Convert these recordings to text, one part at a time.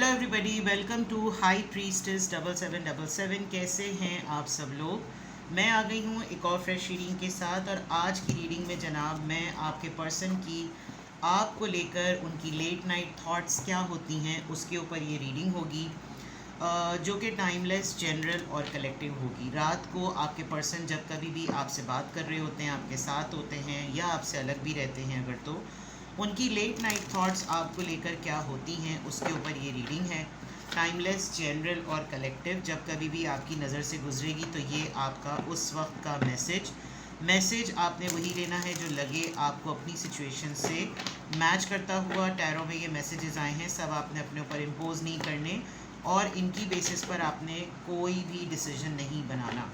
Hello everybody, welcome to High Priestess 7777। कैसे हैं आप सब लोग। मैं आ गई हूँ एक और फ्रेश रीडिंग के साथ। और आज की रीडिंग में जनाब मैं आपके पर्सन की आपको लेकर उनकी लेट नाइट थॉट्स क्या होती हैं उसके ऊपर ये रीडिंग होगी, जो कि टाइमलेस, जनरल और कलेक्टिव होगी। रात को आपके पर्सन जब कभी भी आपसे बात कर रहे होते हैं, आपके साथ होते हैं या आपसे अलग भी रहते हैं अगर, तो उनकी लेट नाइट थॉट्स आपको लेकर क्या होती हैं उसके ऊपर ये रीडिंग है। टाइमलेस, जनरल और कलेक्टिव जब कभी भी आपकी नज़र से गुजरेगी तो ये आपका उस वक्त का मैसेज आपने वही लेना है जो लगे आपको अपनी सिचुएशन से मैच करता हुआ। टैरो में ये मैसेजेस आए हैं, सब आपने अपने ऊपर इम्पोज नहीं करने और इनकी बेसिस पर आपने कोई भी डिसीजन नहीं बनाना।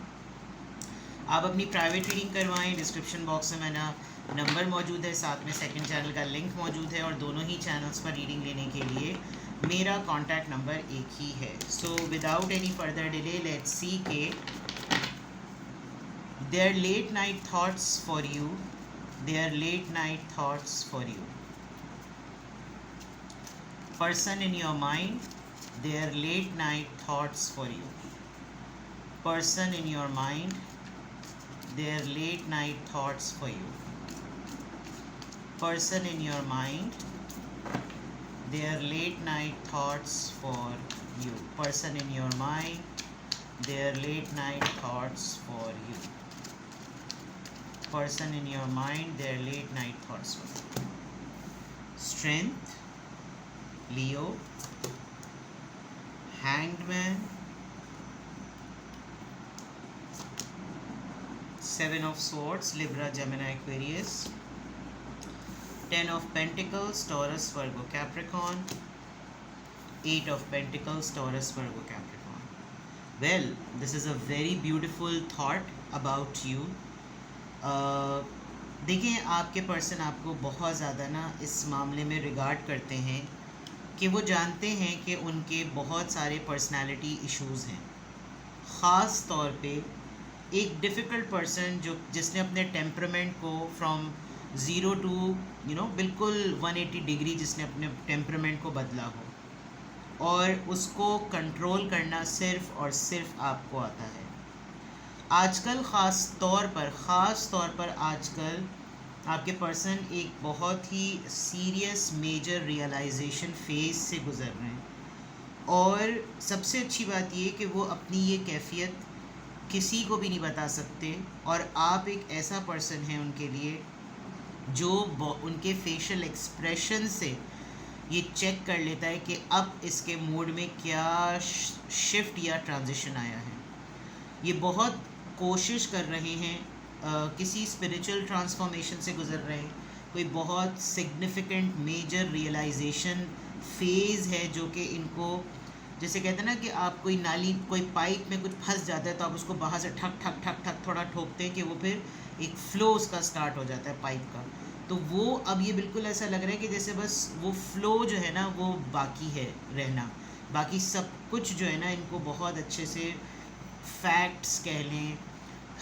आप अपनी प्राइवेट रीडिंग करवाएं। डिस्क्रिप्शन बॉक्स में मेरा नंबर मौजूद है, साथ में सेकंड चैनल का लिंक मौजूद है और दोनों ही चैनल्स पर रीडिंग लेने के लिए मेरा कॉन्टैक्ट नंबर एक ही है। So without any further delay let's see के their late night thoughts for you, their late night thoughts for you. Person in your mind, there late night thoughts for you. Person in your mind, their late night thoughts for you. Person in your mind, their late night thoughts for you. Person in your mind, their late night thoughts for you. Person in your mind, their late night thoughts for you. Strength, Leo, Hanged Man, Seven of Swords, Libra, Gemini, Aquarius, Ten of Pentacles, Taurus, Virgo, Capricorn, Eight of Pentacles, Taurus, Virgo, Capricorn. Well, this is a very beautiful thought about you. देखिए, आपके person आपको बहुत ज़्यादा ना इस मामले में regard करते हैं कि वो जानते हैं कि उनके बहुत सारे पर्सनालिटी इश्यूज़ हैं। ख़ास तौर पे एक डिफ़िकल्ट पर्सन जिसने अपने टेम्परामेंट को फ्रॉम ज़ीरो टू बिल्कुल 180 डिग्री जिसने अपने टेम्परामेंट को बदला हो और उसको कंट्रोल करना सिर्फ़ और सिर्फ आपको आता है। आजकल ख़ास तौर पर आजकल आपके पर्सन एक बहुत ही सीरियस मेजर रियलाइजेशन फेज़ से गुज़र रहे हैं और सबसे अच्छी बात ये कि वो अपनी ये कैफ़ियत किसी को भी नहीं बता सकते। और आप एक ऐसा पर्सन है उनके लिए जो उनके फेशियल एक्सप्रेशन से ये चेक कर लेता है कि अब इसके मूड में क्या शिफ्ट या ट्रांजिशन आया है। ये बहुत कोशिश कर रहे हैं, किसी स्पिरिचुअल ट्रांसफॉर्मेशन से गुज़र रहे हैं, कोई बहुत सिग्निफिकेंट मेजर रियलाइजेशन फेज़ है जो कि इनको, जैसे कहते हैं ना कि आप कोई नाली, कोई पाइप में कुछ फंस जाता है तो आप उसको बाहर से ठक ठक ठक ठक थोड़ा ठोकते हैं कि वो फिर एक फ्लो उसका स्टार्ट हो जाता है पाइप का। तो वो अब ये बिल्कुल ऐसा लग रहा है कि जैसे बस वो फ्लो जो है ना वो बाकी है रहना, बाकी सब कुछ जो है ना इनको बहुत अच्छे से फैक्ट्स कह लें,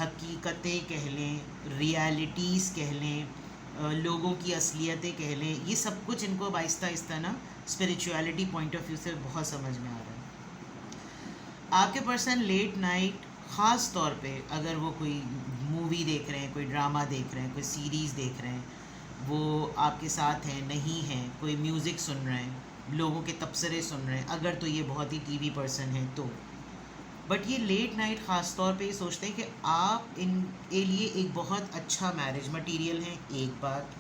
हकीकतें कह लें, रियलिटीज़ कह लें, लोगों की असलियतें कह लें, ये सब कुछ इनको आहिस्ता आहिस्ता ना स्पिरिचुअलिटी पॉइंट ऑफ व्यू से बहुत समझ में आ रहा है। आपके पर्सन लेट नाइट, ख़ास तौर पे अगर वो कोई मूवी देख रहे हैं, कोई ड्रामा देख रहे हैं, कोई सीरीज़ देख रहे हैं, वो आपके साथ हैं नहीं हैं, कोई म्यूज़िक सुन रहे हैं, लोगों के तबसरे सुन रहे हैं, अगर तो ये बहुत ही टीवी पर्सन है तो। बट ये लेट नाइट ख़ास तौर पे ये सोचते हैं कि आप इनके लिए एक बहुत अच्छा मैरिज मटीरियल हैं, एक बात,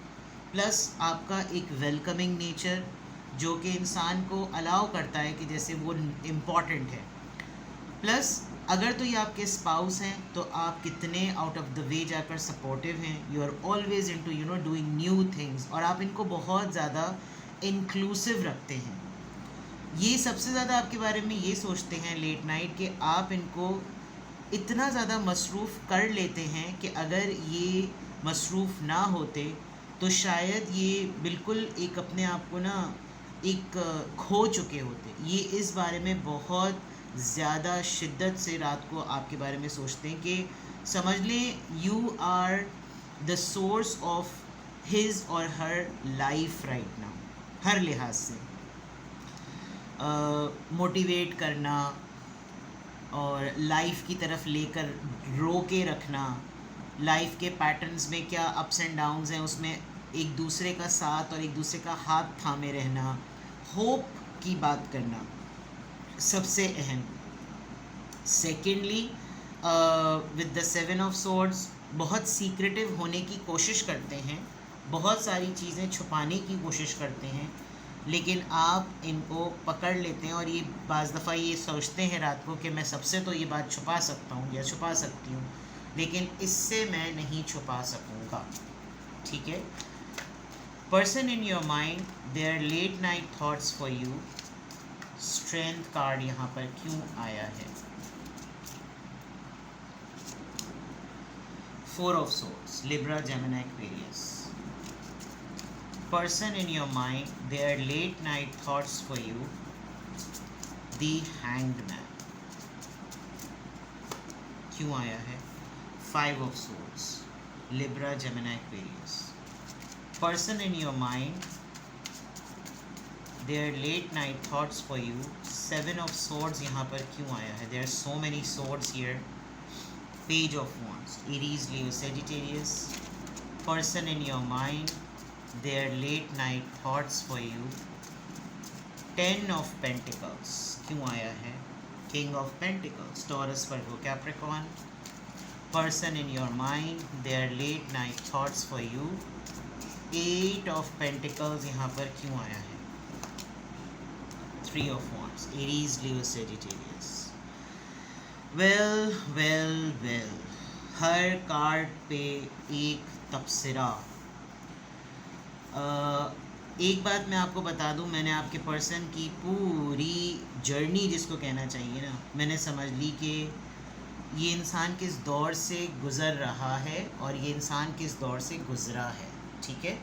प्लस आपका एक वेलकमिंग नेचर जो कि इंसान को अलाउ करता है कि जैसे वो इम्पॉर्टेंट है। प्लस अगर तो ये आपके स्पाउस हैं तो आप कितने आउट ऑफ द वे जाकर सपोर्टिव हैं, you are always into doing new things और आप इनको बहुत ज़्यादा इंक्लूसिव रखते हैं। ये सबसे ज़्यादा आपके बारे में ये सोचते हैं लेट नाइट कि आप इनको इतना ज़्यादा मसरूफ़ कर लेते हैं कि अगर ये मसरूफ़ ना होते तो शायद ये बिल्कुल एक अपने आप को ना एक खो चुके होते। ये इस बारे में बहुत ज़्यादा शिद्दत से रात को आपके बारे में सोचते हैं कि समझ लें you are the source of his और हर लाइफ राइट नाउ, हर लिहाज से। मोटिवेट करना और लाइफ की तरफ लेकर रोके रखना, लाइफ के पैटर्न्स में क्या अप्स एंड डाउन्स हैं उसमें एक दूसरे का साथ और एक दूसरे का हाथ थामे रहना, होप की बात करना सबसे अहम। Secondly with the 7 of swords बहुत सीक्रेटिव होने की कोशिश करते हैं, बहुत सारी चीज़ें छुपाने की कोशिश करते हैं, लेकिन आप इनको पकड़ लेते हैं और ये बाज़ दफ़ा ये सोचते हैं रात को कि मैं सबसे तो ये बात छुपा सकता हूँ या छुपा सकती हूँ, लेकिन इससे मैं नहीं छुपा सकूँगा। ठीक है। Person in your mind, there late night thoughts for you. Strength card यहाँ पर क्यों आया है? 4 of swords, Libra, Gemini, Aquarius. Person in your mind, their late night thoughts for you. The Hanged Man क्यों आया है? 5 of Swords, Libra, Gemini, Aquarius. Person in your mind, their late night thoughts for you. 7 of Swords यहाँ पर क्यों आया है? There are so many swords here. Page of Wands, Aries, Leo, Sagittarius. Person in your mind, their late night thoughts for you. 10 of Pentacles क्यों आया है? King of Pentacles, Taurus, Virgo, Capricorn. Person in your mind, their late night thoughts for you. 8 of Pentacles यहाँ पर क्यों आया है? 3 of Wands, Aries, Leo, Sagittarius. well, her card पे एक तबसरा। एक बात मैं आपको बता दूं, मैंने आपके पर्सन की पूरी जर्नी जिसको कहना चाहिए ना, मैंने समझ ली कि ये इंसान किस दौर से गुज़र रहा है और ये इंसान किस दौर से गुज़रा है। ठीक है।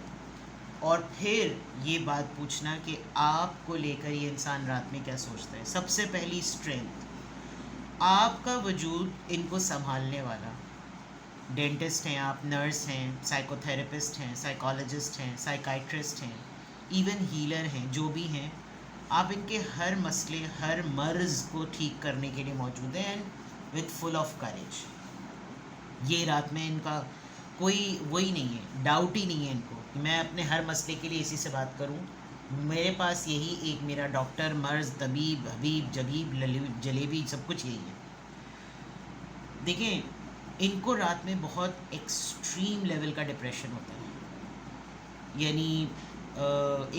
और फिर ये बात पूछना कि आपको लेकर ये इंसान रात में क्या सोचता है। सबसे पहली स्ट्रेंथ, आपका वजूद इनको संभालने वाला। डेंटिस्ट हैं आप, नर्स हैं, साइकोथेरेपिस्ट हैं, साइकोलॉजिस्ट हैं, साइकाइट्रिस्ट हैं, इवन हीलर हैं, जो भी हैं, आप इनके हर मसले, हर मर्ज़ को ठीक करने के लिए मौजूद हैं and with full of courage. ये रात में इनका कोई वही नहीं है, डाउट ही नहीं है इनको कि मैं अपने हर मसले के लिए इसी से बात करूं। मेरे पास यही एक मेरा डॉक्टर, मर्ज़, तबीब, हबीब, जबीब, जलेबी, सब कुछ यही है। देखें, इनको रात में बहुत एक्सट्रीम लेवल का डिप्रेशन होता है, यानी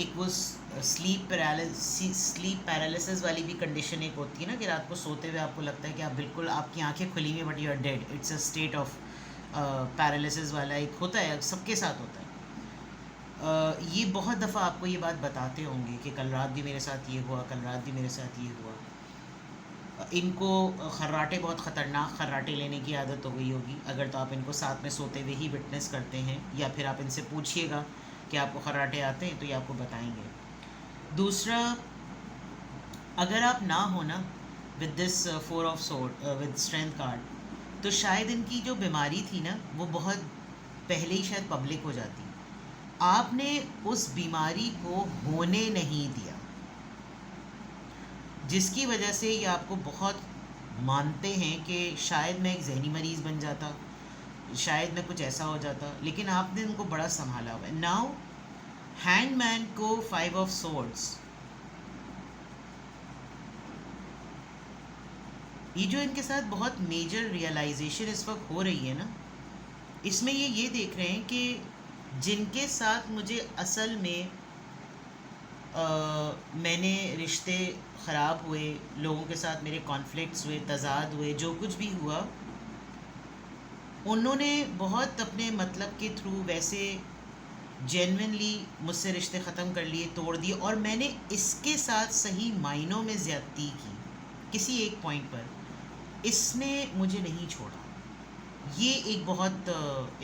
एक वो स्लीप पैरालिसिस वाली भी कंडीशन एक होती है ना, कि रात को सोते हुए आपको लगता है कि आप बिल्कुल, आपकी आंखें खुली हुई but you are dead. It's a state of paralysis वाला एक होता है, सबके साथ होता है। ये बहुत दफ़ा आपको ये बात बताते होंगे कि कल रात भी मेरे साथ ये हुआ, कल रात भी मेरे साथ ये हुआ। इनको खर्राटे, बहुत ख़तरनाक खर्राटे लेने की आदत हो गई होगी। अगर तो आप इनको साथ में सोते हुए ही विटनेस करते हैं, या फिर आप इनसे पूछिएगा कि आपको खर्राटे आते हैं तो ये आपको बताएंगे। दूसरा, अगर आप ना हो ना with this 4 of sword with strength card, तो शायद इनकी जो बीमारी थी ना, वो बहुत पहले ही शायद पब्लिक हो जाती। आपने उस बीमारी को होने नहीं दिया, जिसकी वजह से ये आपको बहुत मानते हैं कि शायद मैं एक जहनी मरीज़ बन जाता, शायद मैं कुछ ऐसा हो जाता, लेकिन आपने उनको बड़ा संभाला हुआ है। नाउ हैंगमैन को 5 ऑफ सोर्ड्स, ये जो इनके साथ बहुत मेजर रियलाइजेशन इस वक्त हो रही है ना, इसमें ये देख रहे हैं कि जिनके साथ मुझे असल में मैंने रिश्ते ख़राब हुए, लोगों के साथ मेरे कॉन्फ्लिक्ट्स हुए, तज़ाद हुए, जो कुछ भी हुआ, उन्होंने बहुत अपने मतलब के थ्रू वैसे जेन्युइनली मुझसे रिश्ते ख़त्म कर लिए, तोड़ दिए, और मैंने इसके साथ सही मायनों में ज़्यादती की। किसी एक पॉइंट पर इसने मुझे नहीं छोड़ा। ये एक बहुत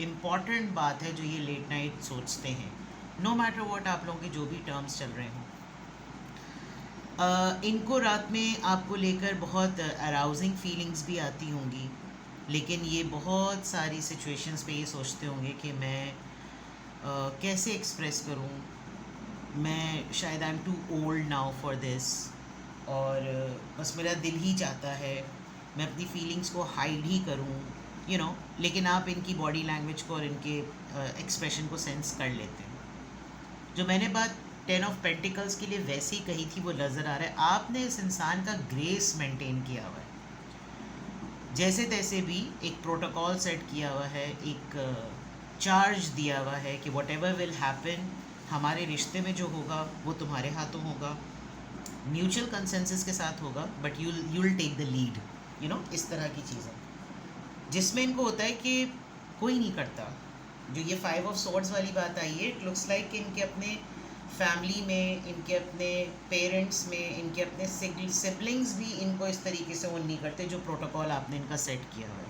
इम्पॉर्टेंट बात है जो ये लेट नाइट सोचते हैं, नो मैटर व्हाट आप लोगों के जो भी टर्म्स चल रहे हों। इनको रात में आपको लेकर बहुत अराउजिंग फीलिंग्स भी आती होंगी, लेकिन ये बहुत सारी सिचुएशंस पे ये सोचते होंगे कि मैं कैसे एक्सप्रेस करूं, मैं शायद I am too old now for this, और बस मेरा दिल ही चाहता है मैं अपनी फीलिंग्स को हाइड ही करूं, लेकिन आप इनकी बॉडी लैंग्वेज को और इनके एक्सप्रेशन को सेंस कर लेते हैं। जो मैंने बात 10 ऑफ पेंटिकल्स के लिए वैसे ही कही थी वो नज़र आ रहा है, आपने इस इंसान का ग्रेस मेंटेन किया हुआ है, जैसे तैसे भी एक प्रोटोकॉल सेट किया हुआ है, एक चार्ज दिया हुआ है कि वट एवर विल हैपन, हमारे रिश्ते में जो होगा वो तुम्हारे हाथों होगा, म्यूचुअल कंसेंसस के साथ होगा, but you'll take the lead, इस तरह की चीज़ें जिसमें इनको होता है कि कोई नहीं करता। जो ये 5 ऑफ सोर्ड्स वाली बात आई है, इट लुक्स लाइक कि इनके अपने फैमिली में, इनके अपने पेरेंट्स में, इनके अपने सिबलिंग्स भी इनको इस तरीके से वो नहीं करते जो प्रोटोकॉल आपने इनका सेट किया हुआ है।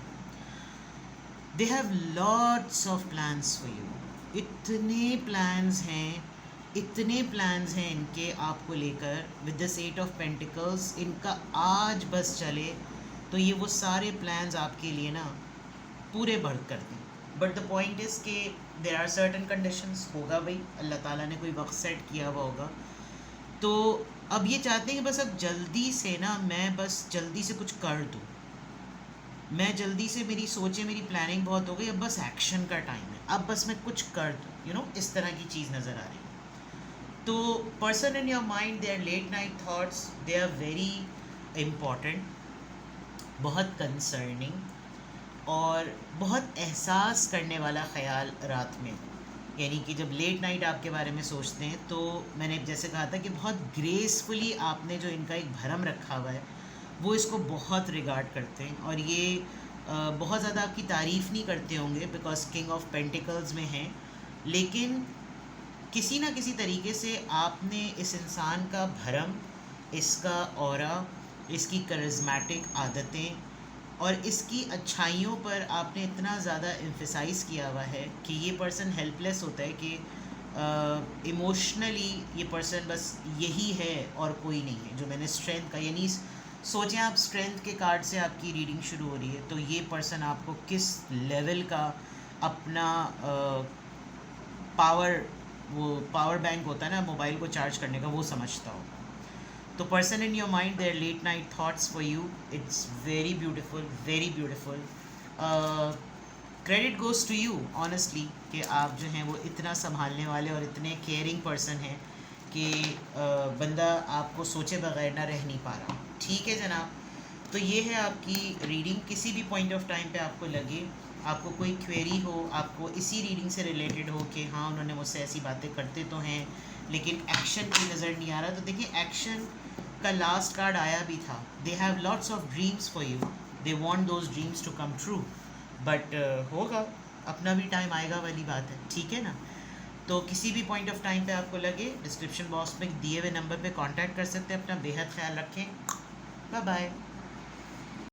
दे have lots of plans for you, इतने प्लान्स हैं इनके आपको लेकर। विद दिस 8 ऑफ पेंटिकल्स इनका आज बस चले तो ये वो सारे प्लान्स आपके लिए ना पूरे भर कर दें। बट द पॉइंट इज़ कि देर आर सर्टन कंडीशंस, होगा भाई, अल्लाह ताला ने कोई वक्त सेट किया हुआ होगा। तो अब ये चाहते हैं कि बस अब जल्दी से ना मैं बस जल्दी से कुछ कर दूँ, मैं जल्दी से, मेरी सोचें, मेरी प्लानिंग बहुत हो गई, अब बस एक्शन का टाइम है, अब बस मैं कुछ कर दूँ, इस तरह की चीज़ नज़र आ रही है। तो person in your mind, there late night thoughts, they are very important, बहुत कंसर्निंग और बहुत एहसास करने वाला ख्याल रात में। यानी कि जब लेट नाइट आपके बारे में सोचते हैं तो मैंने जैसे कहा था कि बहुत ग्रेसफुली आपने जो इनका एक भरम रखा हुआ है वो इसको बहुत रिगार्ड करते हैं, और ये बहुत ज़्यादा आपकी तारीफ़ नहीं करते होंगे बिकॉज किंग ऑफ पेंटिकल्स में हैं, लेकिन किसी ना किसी तरीके से आपने इस इंसान का भरम, इसका ऑरा, इसकी करिज्मेटिक आदतें और इसकी अच्छाइयों पर आपने इतना ज़्यादा एम्फेसाइज़ किया हुआ है कि ये पर्सन हेल्पलेस होता है कि इमोशनली ये पर्सन बस यही है और कोई नहीं है। जो मैंने स्ट्रेंथ का, यानी सोचें आप स्ट्रेंथ के कार्ड से आपकी रीडिंग शुरू हो रही है तो ये पर्सन आपको किस लेवल का अपना पावर बैंक होता है ना मोबाइल को चार्ज करने का, वो समझता हो। तो person in your mind, there late night thoughts for you, it's very beautiful, very beautiful. Credit goes to you honestly कि आप जो हैं वो इतना संभालने वाले और इतने केयरिंग पर्सन हैं कि बंदा आपको सोचे बगैर ना रह नहीं पा रहा। ठीक है जनाब, तो ये है आपकी रीडिंग। किसी भी पॉइंट ऑफ टाइम पे आपको लगे, आपको कोई क्वेरी हो, आपको इसी रीडिंग से रिलेटेड हो कि हाँ उन्होंने मुझसे ऐसी बातें करते तो हैं लेकिन एक्शन की नज़र नहीं आ रहा, तो देखिए एक्शन का लास्ट कार्ड आया भी था। They have lots of dreams for you, they want those dreams to come true, but होगा, अपना भी टाइम आएगा वाली बात है। ठीक है ना, तो किसी भी पॉइंट ऑफ टाइम पे आपको लगे, डिस्क्रिप्शन बॉक्स में दिए हुए नंबर पे कांटेक्ट कर सकते हैं। अपना बेहद ख्याल रखें, बाय बाय।